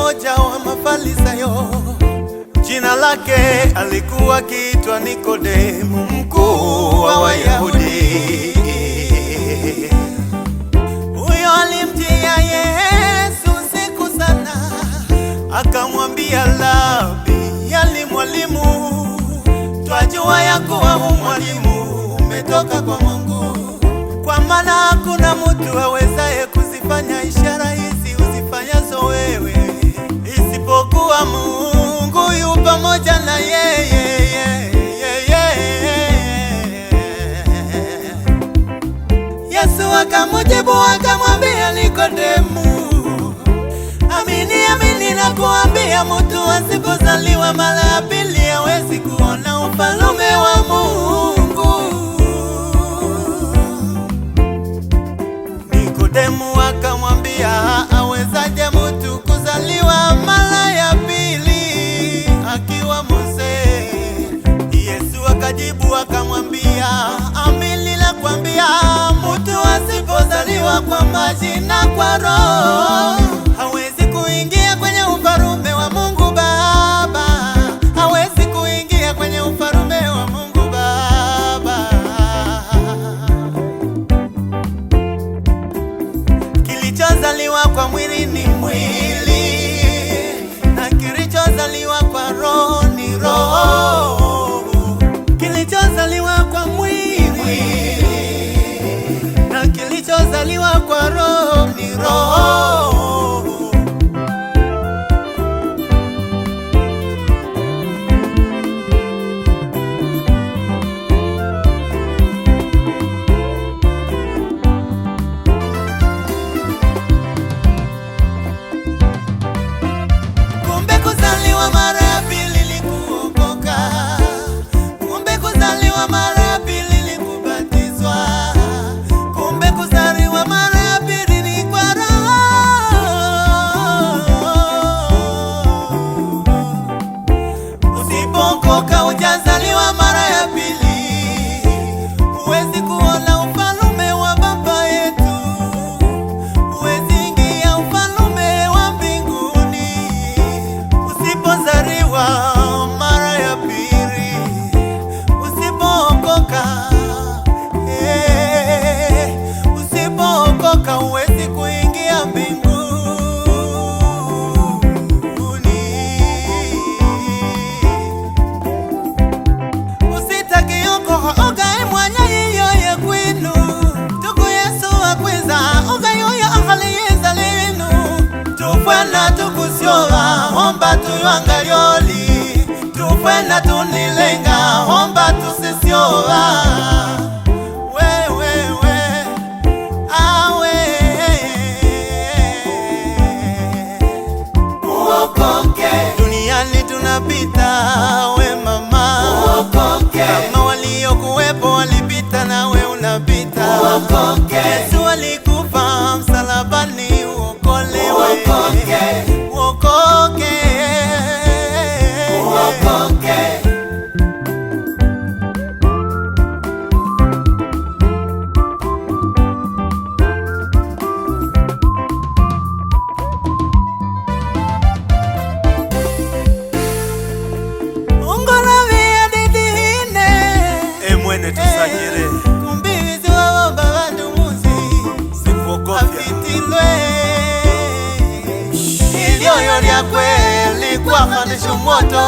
mmoja wa Mafarisayo, jina lake alikuwa akiitwa Nikodemo, mkuu wa Wayahudi. Huyo alimjia Yesu siku sana, akamwambia, Rabi, yani mwalimu, twajua ya kuwa mwalimu umetoka kwa Mungu, kwa maana hakuna mtu awezaye kuzifanya ishara hizi uzifanyazo wewe, isipokuwa Mungu yu pamoja na yeye. Yesu akamjibu akamwambia Nikodemu, amini amini nakuambia, mtu asipozaliwa mara ya pili hawezi kuona ufalme wa Mungu. Nikodemu akamwambia, awezaje mtu kuzaliwa mara ya pili akiwa mzee? Yesu akajibu akamwambia, amini nakwambia, mtu asipozaliwa kwa maji na kwa Roho hawezi kuingia kwenye ufalme wa Mungu Baba, hawezi kuingia kwenye ufalme wa Mungu Baba. Kilichozaliwa kwa mwili ni mwili, na kilichozaliwa kwa Roho ni roho. Kilichozaliwa kwa mwili na kilichozaliwa kwa Roho ni roho. Kumbe kuzaliwa mara ya pili ni kuokoka. Kumbe kuzaliwa mara ya pili ni kubatizwa. Kumbe kuzaliwa mara ya pili ni kwa Roho. Usipookoka hujazaliwa mara ya pili, huwezi kuona ufalme wa Baba yetu, huwezi ingia ufalme wa mbinguni. Usipozaliwa mara ya pili, usipookoka, usipookoka huwezi kuingia mbinguni. Usitakioko ogae mwanya yiyoye kwinu, tuku Yesu akwiza ogayoyo akhaliyiza linu, tufwena tukusyoba omba tuyanga lyoli, tufwena tunilenga omba tusisyoba. Duniani tunapita, we mama, kama waliokuwepo walipita, nawe unapita. Yesu alikufa msalabani uokolewe, uokoke. Emwene tusanyire kumbizi wa babandu muzi afitilwe ilyoyo lya kweli kwafanisha moto.